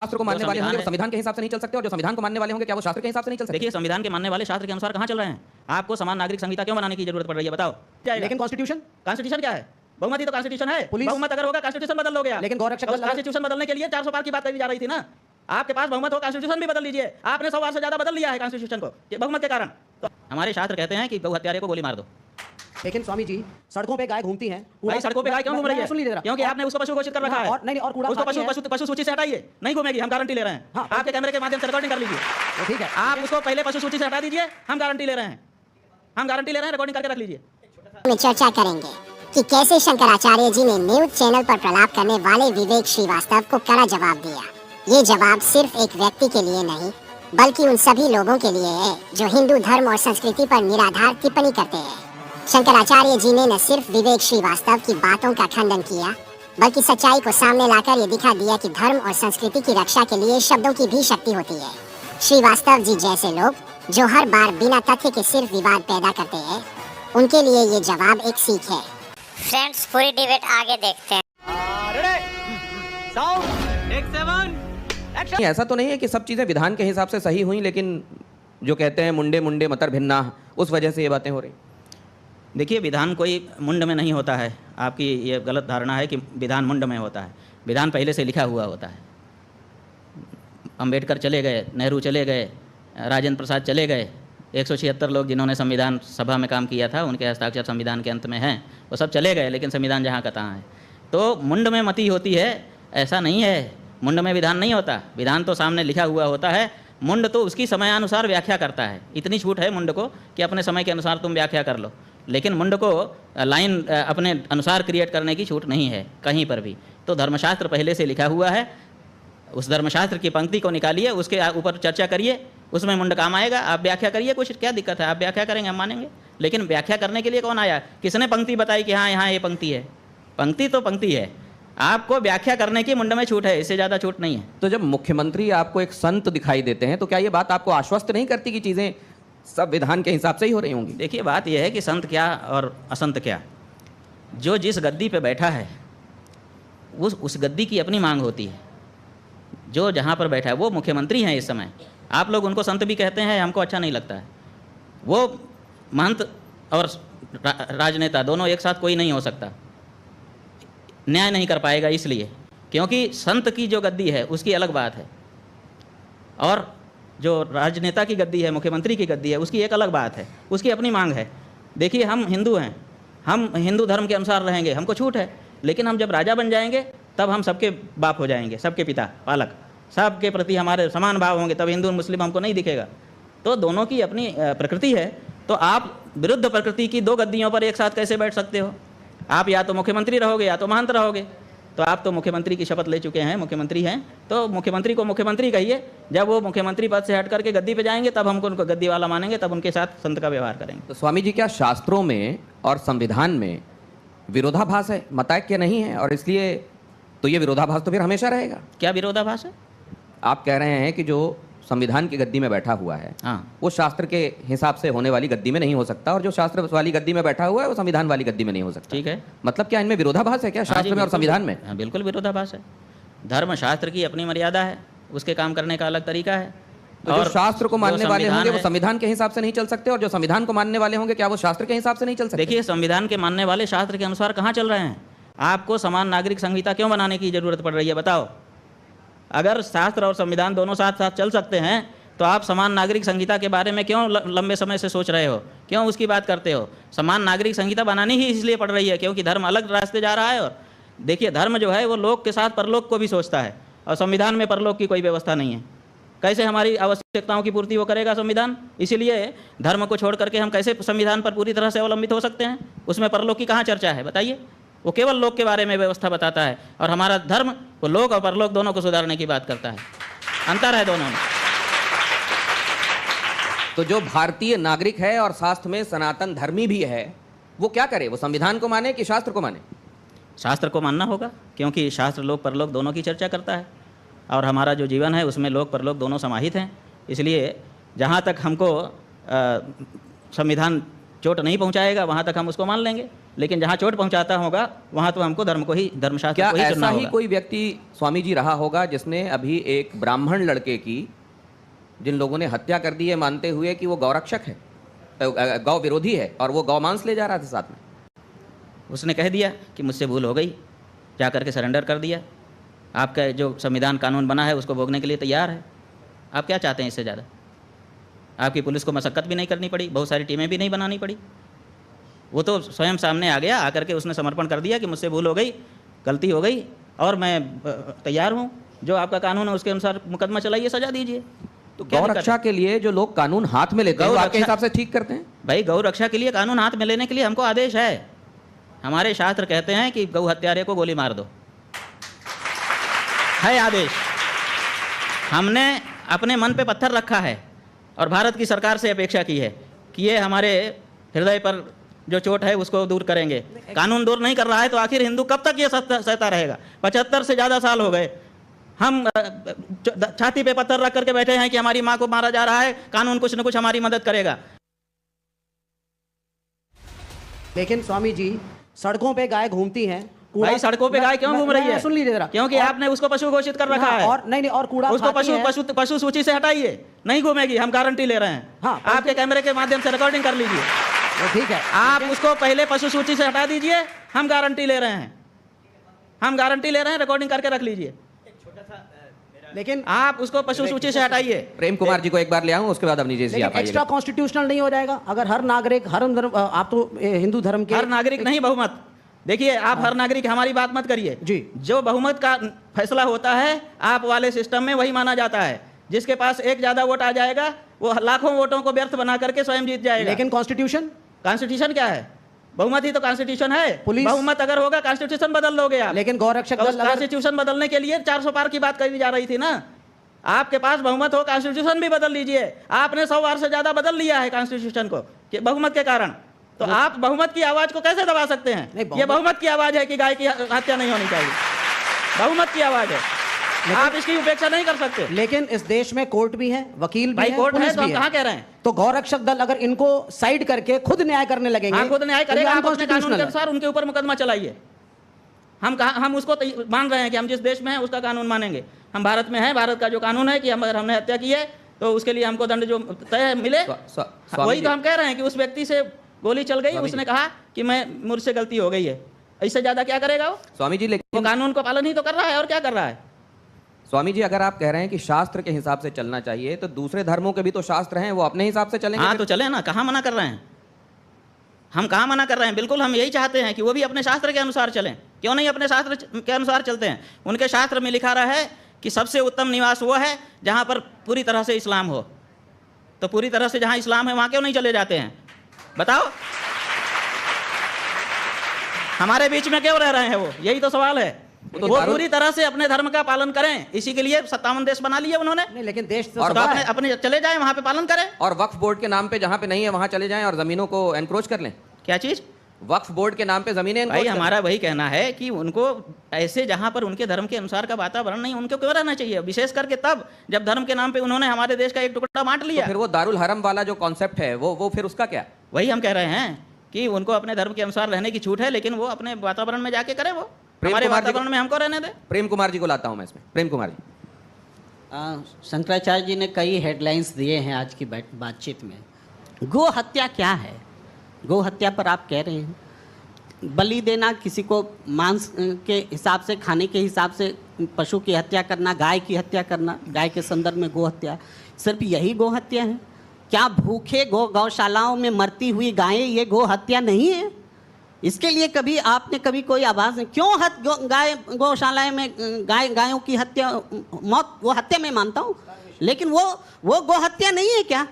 शास्त्र को मानने वाले होंगे वो संविधान के हिसाब से नहीं चल सकते, और जो संविधान को मानने वाले होंगे क्या वो शास्त्र के हिसाब से नहीं चल सकते? देखिए, संविधान के मानने वाले शास्त्र के अनुसार कहाँ चल रहे हैं? आपको समान नागरिक संहिता क्यों बनाने की जरूरत पड़ रही है, बताओ? लेकिन कॉन्स्टिट्यूशन क्या है? बहुमति तो कॉन्स्टिट्यूशन है। बहुमत अगर होगा कॉन्स्टिट्यूशन बदल लोगे आप। लेकिन गौरक्षक कॉन्स्टिट्यूशन बदलने के लिए 400 पार की बात करी जा रही थी ना। आपके पास बहुमत हो, कॉन्स्टिट्यूशन भी बदल लीजिए। आपने 100 बार से ज्यादा बदल लिया है कॉन्स्टिट्यूशन को बहुमत के कारण। तो हमारे शास्त्र कहते हैं कि गौ हत्यारे को गोली मार दो। लेकिन स्वामी जी, सड़कों पे गाय घूमती हैं। भाई, सड़कों पे गाय क्यों घूम रही है? सुन लीजिए, क्योंकि आपने उसको पशु घोषित कर रखा है। और नहीं, और कूड़ा उसको पशु सूची से हटाइए, नहीं घूमेगी, हम गारंटी ले रहे हैं। हाँ, आपके कैमरे के माध्यम से रिकॉर्डिंग कर लीजिए। ठीक है, आप उसको पहले पशु सूची से हटा दीजिए, हम गारंटी ले रहे हैं। हम गारंटी ले रहे हैं, रिकॉर्डिंग करके रख लीजिए। में चर्चा करेंगे कि कैसे शंकराचार्य जी ने न्यूज चैनल पर प्रलाप करने वाले विवेक श्रीवास्तव को कड़ा जवाब दिया। ये जवाब सिर्फ एक व्यक्ति के लिए नहीं बल्कि उन सभी लोगों के लिए है जो हिंदू धर्म और संस्कृति पर निराधार टिप्पणी करते हैं। शंकराचार्य जी ने न सिर्फ विवेक श्रीवास्तव की बातों का खंडन किया बल्कि सच्चाई को सामने लाकर ये दिखा दिया कि धर्म और संस्कृति की रक्षा के लिए शब्दों की भी शक्ति होती है। श्रीवास्तव जी जैसे लोग जो हर बार बिना तथ्य के सिर्फ विवाद पैदा करते हैं, उनके लिए ये जवाब एक सीख है। फ्रेंड्स, पूरी डिबेट आगे देखते हैं। ऐसा तो नहीं है कि सब चीजें विधान के हिसाब से सही हुई, लेकिन जो कहते हैं मुंडे मुंडे मतर भिन्ना, उस वजह से ये बातें हो रही। देखिए, विधान कोई मुंड में नहीं होता है। आपकी ये गलत धारणा है कि विधान मुंड में होता है। विधान पहले से लिखा हुआ होता है। अंबेडकर चले गए, नेहरू चले गए, राजेंद्र प्रसाद चले गए, 176 लोग जिन्होंने संविधान सभा में काम किया था, उनके हस्ताक्षर संविधान के अंत में हैं, वो सब चले गए, लेकिन संविधान जहाँ का तहाँ है। तो मुंड में मति होती है, ऐसा नहीं है। मुंड में विधान नहीं होता, विधान तो सामने लिखा हुआ होता है। मुंड तो उसकी समयानुसार व्याख्या करता है। इतनी छूट है मुंड को कि अपने समय के अनुसार तुम व्याख्या कर लो, लेकिन मुंड को लाइन अपने अनुसार क्रिएट करने की छूट नहीं है कहीं पर भी। तो धर्मशास्त्र पहले से लिखा हुआ है, उस धर्मशास्त्र की पंक्ति को निकालिए, उसके ऊपर चर्चा करिए, उसमें मुंड काम आएगा। आप व्याख्या करिए, कुछ क्या दिक्कत है? आप व्याख्या करेंगे, हम मानेंगे। लेकिन व्याख्या करने के लिए कौन आया? किसने पंक्ति बताई कि हाँ यहाँ ये पंक्ति है? पंक्ति तो पंक्ति है, आपको व्याख्या करने की मुंड में छूट है, इससे ज़्यादा छूट नहीं है। तो जब मुख्यमंत्री आपको एक संत दिखाई देते हैं तो क्या ये बात आपको आश्वस्त नहीं करती कि चीज़ें सब विधान के हिसाब से ही हो रही होंगी? देखिए, बात यह है कि संत क्या और असंत क्या, जो जिस गद्दी पे बैठा है उस गद्दी की अपनी मांग होती है। जो जहाँ पर बैठा है वो मुख्यमंत्री हैं इस समय। आप लोग उनको संत भी कहते हैं, हमको अच्छा नहीं लगता है। वो महंत और राजनेता दोनों एक साथ कोई नहीं हो सकता, न्याय नहीं कर पाएगा, इसलिए क्योंकि संत की जो गद्दी है उसकी अलग बात है, और जो राजनेता की गद्दी है, मुख्यमंत्री की गद्दी है, उसकी एक अलग बात है, उसकी अपनी मांग है। देखिए, हम हिंदू हैं, हम हिंदू धर्म के अनुसार रहेंगे, हमको छूट है। लेकिन हम जब राजा बन जाएंगे तब हम सबके बाप हो जाएंगे, सबके पिता, पालक, सबके प्रति हमारे समान भाव होंगे, तब हिंदू मुस्लिम हमको नहीं दिखेगा। तो दोनों की अपनी प्रकृति है। तो आप विरुद्ध प्रकृति की दो गद्दियों पर एक साथ कैसे बैठ सकते हो? आप या तो मुख्यमंत्री रहोगे या तो महंत रहोगे। तो आप तो मुख्यमंत्री की शपथ ले चुके हैं, मुख्यमंत्री हैं, तो मुख्यमंत्री को मुख्यमंत्री कहिए। जब वो मुख्यमंत्री पद से हट करके गद्दी पे जाएंगे तब हमको उनको गद्दी वाला मानेंगे, तब उनके साथ संत का व्यवहार करेंगे। तो स्वामी जी, क्या शास्त्रों में और संविधान में विरोधाभास है, मतैक्य नहीं है, और इसलिए तो ये विरोधाभास तो फिर हमेशा रहेगा? क्या विरोधाभास है? आप कह रहे हैं कि जो संविधान की गद्दी में बैठा हुआ है, हाँ, वो शास्त्र के हिसाब से होने वाली गद्दी में नहीं हो सकता, और जो शास्त्र वाली गद्दी में बैठा हुआ है वो संविधान वाली गद्दी में नहीं हो सकता। ठीक है, मतलब क्या इनमें विरोधाभास है क्या, शास्त्र में और संविधान में? हाँ, बिल्कुल विरोधाभास है। धर्म शास्त्र की अपनी मर्यादा है, उसके काम करने का अलग तरीका है। तो जो शास्त्र को मानने वाले होंगे वो संविधान के हिसाब से नहीं चल सकते, और जो संविधान को मानने वाले होंगे क्या वो शास्त्र के हिसाब से नहीं चल सकते? देखिए, संविधान के मानने वाले शास्त्र के अनुसार कहाँ चल रहे हैं? आपको समान नागरिक संहिता क्यों बनाने की जरूरत पड़ रही है, बताओ? अगर शास्त्र और संविधान दोनों साथ साथ चल सकते हैं तो आप समान नागरिक संहिता के बारे में क्यों लंबे समय से सोच रहे हो, क्यों उसकी बात करते हो? समान नागरिक संहिता बनानी ही इसलिए पड़ रही है क्योंकि धर्म अलग रास्ते जा रहा है। और देखिए, धर्म जो है वो लोक के साथ परलोक को भी सोचता है, और संविधान में परलोक की कोई व्यवस्था नहीं है। कैसे हमारी आवश्यकताओं की पूर्ति वो करेगा संविधान? इसीलिए धर्म को छोड़ करके हम कैसे संविधान पर पूरी तरह से अवलंबित हो सकते हैं? उसमें परलोक की कहाँ चर्चा है, बताइए? वो केवल लोक के बारे में व्यवस्था बताता है, और हमारा धर्म वो लोक और परलोक दोनों को सुधारने की बात करता है। अंतर है दोनों में। तो जो भारतीय नागरिक है और शास्त्र में सनातन धर्मी भी है, वो क्या करे? वो संविधान को माने कि शास्त्र को माने? शास्त्र को मानना होगा, क्योंकि शास्त्र लोक परलोक दोनों की चर्चा करता है, और हमारा जो जीवन है उसमें लोक परलोक दोनों समाहित हैं। इसलिए जहाँ तक हमको संविधान चोट नहीं पहुँचाएगा वहाँ तक हम उसको मान लेंगे। लेकिन जहाँ चोट पहुँचाता होगा वहाँ तो हमको धर्म को ही, धर्मशास्त्र क्या को ही चुनना ऐसा ही होगा। कोई व्यक्ति स्वामी जी रहा होगा जिसने अभी एक ब्राह्मण लड़के की, जिन लोगों ने हत्या कर दी है मानते हुए कि वो गौरक्षक है, गौ विरोधी है, और वो गौ मांस ले जा रहा था साथ में? उसने कह दिया कि मुझसे भूल हो गई, जा करके सरेंडर कर दिया। आपका जो संविधान कानून बना है उसको भोगने के लिए तैयार है। आप क्या चाहते हैं इससे ज़्यादा? आपकी पुलिस को मशक्क़त भी नहीं करनी पड़ी, बहुत सारी टीमें भी नहीं बनानी पड़ी। वो तो स्वयं सामने आ गया, आकर के उसने समर्पण कर दिया कि मुझसे भूल हो गई, गलती हो गई, और मैं तैयार हूँ, जो आपका कानून है उसके अनुसार मुकदमा चलाइए, सजा दीजिए। तो क्या गौ दिक्कत रक्षा है? के लिए जो लोग कानून हाथ में लेते हैं वो आपके हिसाब से ठीक करते हैं? भाई गौ रक्षा के लिए कानून हाथ में लेने के लिए हमको आदेश है। हमारे शास्त्र कहते हैं कि गौ हत्यारे को गोली मार दो, है आदेश। हमने अपने मन पे पत्थर रखा है और भारत की सरकार से अपेक्षा की है कि ये हमारे हृदय पर जो चोट है उसको दूर करेंगे। कानून दूर नहीं कर रहा है तो आखिर हिंदू कब तक ये सहता रहेगा? 75 से ज़्यादा साल हो गए, हम छाती पे पत्थर रख करके बैठे हैं कि हमारी माँ को मारा जा रहा है, कानून कुछ न कुछ हमारी मदद करेगा। लेकिन स्वामी जी, सड़कों पे गाय घूमती हैं। भाई सड़कों पे गाय क्यों घूम रही है? सुन लीजिए जरा। क्योंकि आपने उसको पशु घोषित कर रखा है। और नहीं, और कूड़ा उसको खाती है। पशु सूची से हटाइए, नहीं घूमेगी, हम गारंटी ले रहे हैं। हाँ, आपके कैमरे के माध्यम से रिकॉर्डिंग कर लीजिए। वो ठीक है, आप उसको पहले पशु सूची से हटा दीजिए, हम गारंटी ले रहे हैं, हम गारंटी ले रहे हैं, रिकॉर्डिंग करके रख लीजिए। लेकिन आप उसको पशु सूची से हटाइए। प्रेम कुमार जी को एक बार ले आऊं, उसके बाद अवनीश जी आप एक्स्ट्रा आइएगा। कॉन्स्टिट्यूशनल नहीं हो जाएगा अगर हर नागरिक, हर धर्म, आप तो हिंदू धर्म के हर नागरिक नहीं, बहुमत। देखिए आप हर नागरिक, हमारी बात मत करिए जी। जो बहुमत का फैसला होता है आप वाले सिस्टम में वही माना जाता है। जिसके पास एक ज्यादा वोट आ जाएगा वो लाखों वोटों को व्यर्थ बना करके स्वयं जीत जाएगा। लेकिन कॉन्स्टिट्यूशन, कॉन्स्टिट्यूशन क्या है? बहुमत ही तो कॉन्स्टिट्यूशन है। पुलिस- बहुमत अगर होगा कॉन्स्टिट्यूशन बदल लोगे आप। लेकिन गौरक्षक दल अगर- कॉन्स्टिट्यूशन बदलने के लिए 400 पार की बात करी जा रही थी ना। आपके पास बहुमत हो, कॉन्स्टिट्यूशन भी बदल लीजिए। आपने 100 बार से ज्यादा बदल लिया है कॉन्स्टिट्यूशन को बहुमत के कारण। तो आप बहुमत की आवाज को कैसे दबा सकते हैं? ये बहुमत की आवाज है कि गाय की हत्या नहीं होनी चाहिए, बहुमत की आवाज है, आप इसकी उपेक्षा नहीं कर सकते। लेकिन इस देश में कोर्ट भी है, वकील भी भाई है, कोर्ट है पुलिस तो हम भी कहाँ कह रहे हैं? तो गौरक्षक दल अगर इनको साइड करके खुद न्याय करने लगेंगे, हाँ खुद न्याय तो करेगा, ये आप अपने कानून unconstitutional के है। अनुसार उनके ऊपर मुकदमा चलाइए। हम उसको मान रहे हैं कि हम जिस देश में हैं उसका कानून मानेंगे। हम भारत में हैं, भारत का जो कानून है कि अगर हमने हत्या की है तो उसके लिए हमको दंड जो तय मिले, वही तो हम कह रहे हैं कि उस व्यक्ति से गोली चल गई, उसने कहा कि मैं मुझसे गलती हो गई है, इससे ज्यादा क्या करेगा वो? स्वामी जी वो लेकिन कानून को पालन ही तो कर रहा है, और क्या कर रहा है? स्वामी जी अगर आप कह रहे हैं कि शास्त्र के हिसाब से चलना चाहिए तो दूसरे धर्मों के भी तो शास्त्र हैं, वो अपने हिसाब से चलेंगे। हाँ तो चले ना, कहाँ मना कर रहे हैं? हम कहाँ मना कर रहे हैं? बिल्कुल हम यही चाहते हैं कि वो भी अपने शास्त्र के अनुसार चलें। क्यों नहीं अपने शास्त्र के अनुसार चलते हैं? उनके शास्त्र में लिखा रहा है कि सबसे उत्तम निवास वो है जहाँ पर पूरी तरह से इस्लाम हो। तो पूरी तरह से जहाँ इस्लाम है वहाँ क्यों नहीं चले जाते हैं? बताओ, हमारे बीच में क्यों रह रहे हैं वो? यही तो सवाल है। तो वो पूरी तरह से अपने धर्म का पालन करें, इसी के लिए 57 देश बना लिए उन्होंने। नहीं, लेकिन देश तो और सदा अपने है। अपने चले जाएं, वहाँ पे पालन करें। और वक्फ बोर्ड के नाम पे जहाँ पे नहीं है वहाँ चले जाएं और जमीनों को एनक्रोच कर लें। क्या चीज़? वक्फ बोर्ड के नाम पे जमीनें भाई encroach कर हमारा वही कहना है कि उनको ऐसे जहाँ पर उनके धर्म के अनुसार का वातावरण नहीं, उनको क्यों रहना चाहिए? विशेष करके तब जब धर्म के नाम पे उन्होंने हमारे देश का एक टुकड़ा बांट लें। लिया। तो फिर वो दारुल हरम वाला जो कॉन्सेप्ट है वो फिर उसका क्या? वही हम कह रहे हैं कि उनको अपने धर्म के अनुसार रहने की छूट है, लेकिन वो अपने वातावरण में जाके करे, वो हमारे वातावरण में हमको रहने दे। प्रेम कुमार जी को लाता हूँ मैं इसमें। प्रेम कुमार जी, शंकराचार्य जी ने कई हेडलाइंस दिए हैं आज की बातचीत में। गो हत्या क्या है? गो हत्या पर आप कह रहे हैं बलि देना, किसी को मांस के हिसाब से, खाने के हिसाब से पशु की हत्या करना, गाय की हत्या करना, गाय के संदर्भ में गो हत्या, सिर्फ यही गो हत्या है क्या? भूखे गौशालाओं में मरती हुई गायें ये गो हत्या नहीं है? इसके लिए कभी आपने कभी कोई आवाज़ नहीं? क्यों गाय गौशालाएं में गायों की हत्या, मौत, वो हत्या मैं मानता हूँ, लेकिन वो गो हत्या नहीं है क्या?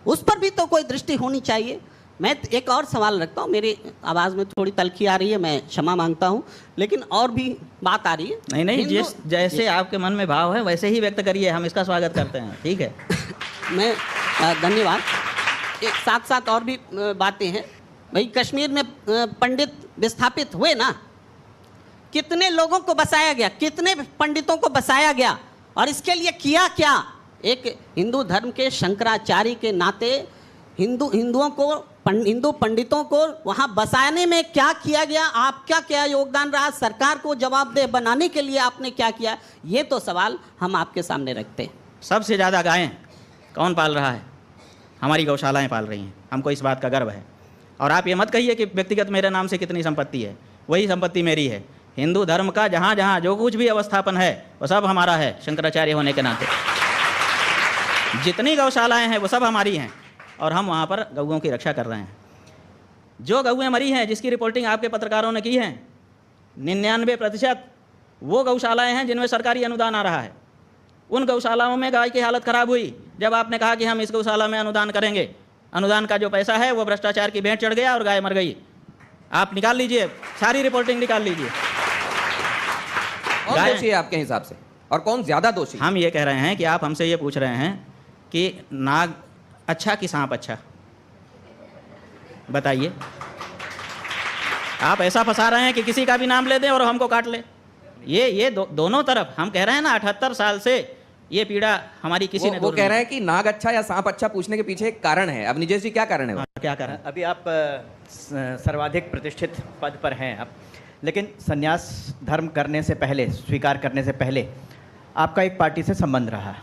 उस पर भी तो कोई दृष्टि होनी चाहिए। मैं एक और सवाल रखता हूँ, मेरी आवाज़ में थोड़ी तलखी आ रही है, मैं क्षमा मांगता हूँ, लेकिन और भी बात आ रही है। नहीं, जैसे आपके मन में भाव है वैसे ही व्यक्त करिए, हम इसका स्वागत करते हैं। ठीक है मैं धन्यवाद। एक साथ साथ और भी बातें हैं। भाई कश्मीर में पंडित विस्थापित हुए ना, कितने लोगों को बसाया गया, कितने पंडितों को बसाया गया, और इसके लिए किया क्या? एक हिंदू धर्म के शंकराचार्य के नाते हिंदुओं को हिंदू पंडितों को वहाँ बसाने में क्या किया गया, आपका क्या योगदान रहा, सरकार को जवाबदेह बनाने के लिए आपने क्या किया, ये तो सवाल हम आपके सामने रखते हैं। सबसे ज़्यादा गायें कौन पाल रहा है? हमारी गौशालाएं पाल रही हैं, हमको इस बात का गर्व है। और आप ये मत कहिए कि व्यक्तिगत मेरे नाम से कितनी संपत्ति है, वही संपत्ति मेरी है। हिंदू धर्म का जहाँ जहाँ जो कुछ भी अवस्थापन है वो सब हमारा है, शंकराचार्य होने के नाते। जितनी गौशालाएं हैं वो सब हमारी हैं और हम वहाँ पर गौओं की रक्षा कर रहे हैं। जो गौएँ मरी हैं, जिसकी रिपोर्टिंग आपके पत्रकारों ने की है, 99% वो गौशालाएं हैं जिनमें सरकारी अनुदान आ रहा है। उन गौशालाओं में गाय की हालत ख़राब हुई जब आपने कहा कि हम इस गौशाला में अनुदान करेंगे। अनुदान का जो पैसा है वो भ्रष्टाचार की भेंट चढ़ गया और गाय मर गई। आप निकाल लीजिए, सारी रिपोर्टिंग निकाल लीजिए। कौन दोषी है आपके हिसाब से और कौन ज्यादा दोषी? हम ये कह रहे हैं कि आप हमसे ये पूछ रहे हैं कि नाग अच्छा कि सांप अच्छा, बताइए। आप ऐसा फंसा रहे हैं कि किसी का भी नाम ले दें और हमको काट ले। ये दोनों तरफ हम कह रहे हैं ना, 78 साल से ये पीड़ा हमारी किसी ने वो कह रहे हैं कि नाग अच्छा या सांप अच्छा पूछने के पीछे एक कारण है। अब निजेश जी क्या कारण है वो? क्या कारण? अभी आप सर्वाधिक प्रतिष्ठित पद पर हैं आप, लेकिन संन्यास धर्म करने से पहले, स्वीकार करने से पहले आपका एक पार्टी से संबंध रहा।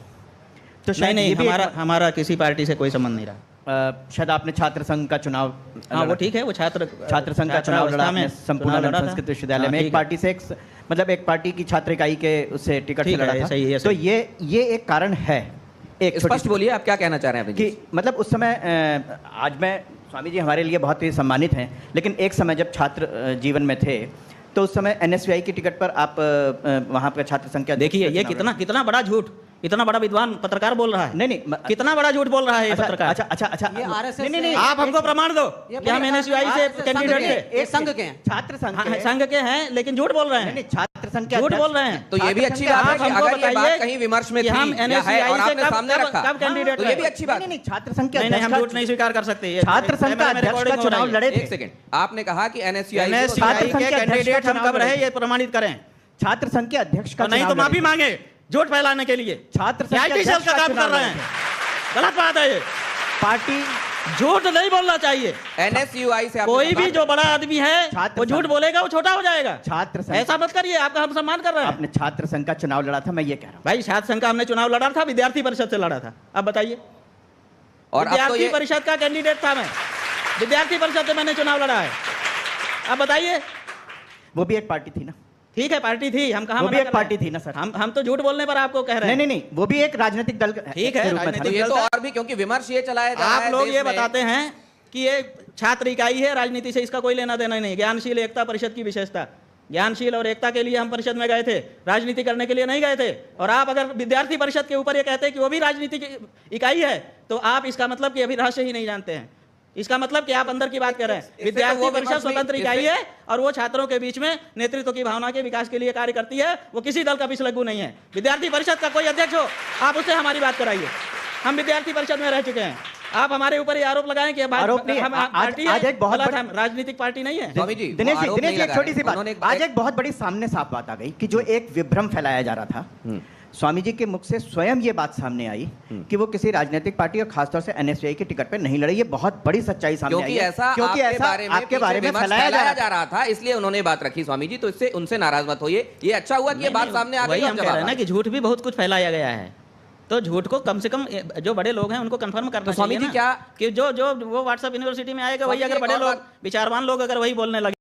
तो शायद नहीं, ये भी हमारा किसी पार्टी से कोई संबंध नहीं रहा। शायद आपने छात्र संघ का चुनाव, हाँ वो ठीक है, वो छात्र संघ का चुनाव लड़ा आपने संपूर्ण संस्कृत विश्वविद्यालय में। एक पार्टी से मतलब एक पार्टी की छात्र इकाई के उससे टिकट से लड़ा था। तो ये एक कारण है। एक स्पष्ट बोलिए, आप क्या कहना चाह रहे हैं कि मतलब उस समय, आज मैं स्वामी जी हमारे लिए बहुत ही सम्मानित हैं, लेकिन एक समय जब छात्र जीवन में थे तो उस समय NSVI की टिकट पर आप वहाँ पर छात्र संख्या, देखिए ये कितना बड़ा झूठ, इतना बड़ा विद्वान पत्रकार बोल रहा है। नहीं, कितना बड़ा झूठ बोल रहा है ये पत्रकार। अच्छा, ये RSS नहीं, आप हमको प्रमाण दो कि हम NSVI से कैंडिडेट थे। एक संघ के हैं, छात्र संघ संघ के हैं, लेकिन झूठ बोल रहे हैं। नहीं, छात्र संघ के झूठ बोल रहे हैं। तो ये भी अच्छी बात है कि अगर ये बात कहीं विमर्श में थी हम या है NSVI और से आपने सामने रखा, कब कैंडिडेट, तो ये भी अच्छी बात है। नहीं, छात्र संघ के नहीं, हम झूठ नहीं स्वीकार कर सकते। छात्र संघ का अध्यक्ष का चुनाव लड़े थे। एक सेकंड, आपने कहा कि NSVI के कैंडिडेट हम कब रहे, ये प्रमाणित करें। छात्र संघ के अध्यक्ष का नहीं तो माफी मांगे झूठ फैलाने के लिए। छात्र संघ IT सेल का काम कर रहे हैं, गलत बात है ये। पार्टी झूठ नहीं बोलना चाहिए। NSUI से कोई भी जो बड़ा आदमी है वो झूठ बोलेगा, वो छोटा हो जाएगा। छात्र संघ, ऐसा मत करिए, आपका हम सम्मान कर रहे हैं। आपने छात्र संघ का चुनाव लड़ा था, मैं ये कह रहा हूँ। भाई छात्र संघ का हमने चुनाव लड़ा था, विद्यार्थी परिषद से लड़ा था। अब बताइए, और विद्यार्थी परिषद का कैंडिडेट था मैं, विद्यार्थी परिषद से मैंने चुनाव लड़ा है। अब बताइए, वो भी एक पार्टी थी ना? ठीक है पार्टी थी, हम कहा वो भी एक पार्टी थी ना सर? हम तो झूठ बोलने पर आपको कह रहे हैं। नहीं, वो भी एक राजनीतिक दल ठीक है, तो ये तो और भी, क्योंकि विमर्श ये चलाया जा रहा है। आप लोग ये बताते हैं कि ये छात्र इकाई है, राजनीति से इसका कोई लेना देना नहीं। ज्ञानशील एकता परिषद की विशेषता, ज्ञानशील और एकता के लिए हम परिषद में गए थे, राजनीति करने के लिए नहीं गए थे। और आप अगर विद्यार्थी परिषद के ऊपर ये कहते हैं कि वो भी राजनीति की इकाई है, तो आप इसका मतलब कि अभी रहस्य ही नहीं जानते हैं। इसका मतलब कि आप अंदर की बात कर रहे हैं। विद्यार्थी परिषद स्वतंत्र इकाई है और वो छात्रों के बीच में नेतृत्व की भावना के विकास के लिए कार्य करती है। वो किसी दल का पिछलग्गू नहीं है। विद्यार्थी परिषद का कोई अध्यक्ष हो, आप उससे हमारी बात कराइए। हम विद्यार्थी परिषद में रह चुके हैं। आप हमारे ऊपर ये आरोप लगाएं कि आज एक बहुत राजनीतिक पार्टी नहीं है। दिनेश जी एक छोटी सी बात, आज एक बहुत बड़ी सामने साफ बात आ गई कि जो एक विभ्रम फैलाया जा रहा था, स्वामी जी के मुख से स्वयं ये बात सामने आई कि वो किसी राजनीतिक पार्टी और खासतौर से NSVI की टिकट पे नहीं लड़े। ये बहुत बड़ी सच्चाई सामने आई है, क्योंकि ऐसा आपके बारे में फैलाया जा रहा था, इसलिए उन्होंने बात रखी स्वामी जी। तो इससे उनसे नाराज मत होइए, ये अच्छा हुआ कि ये बात सामने आ गई। हम कह रहे हैं ना कि झूठ भी बहुत कुछ फैलाया गया है, तो झूठ को कम से कम जो बड़े लोग हैं उनको कंफर्म करना चाहिए। स्वामी जी क्या कि जो वो व्हाट्सएप यूनिवर्सिटी में आएगा वही, अगर बड़े लोग, विचारवान लोग अगर वही बोलने लगे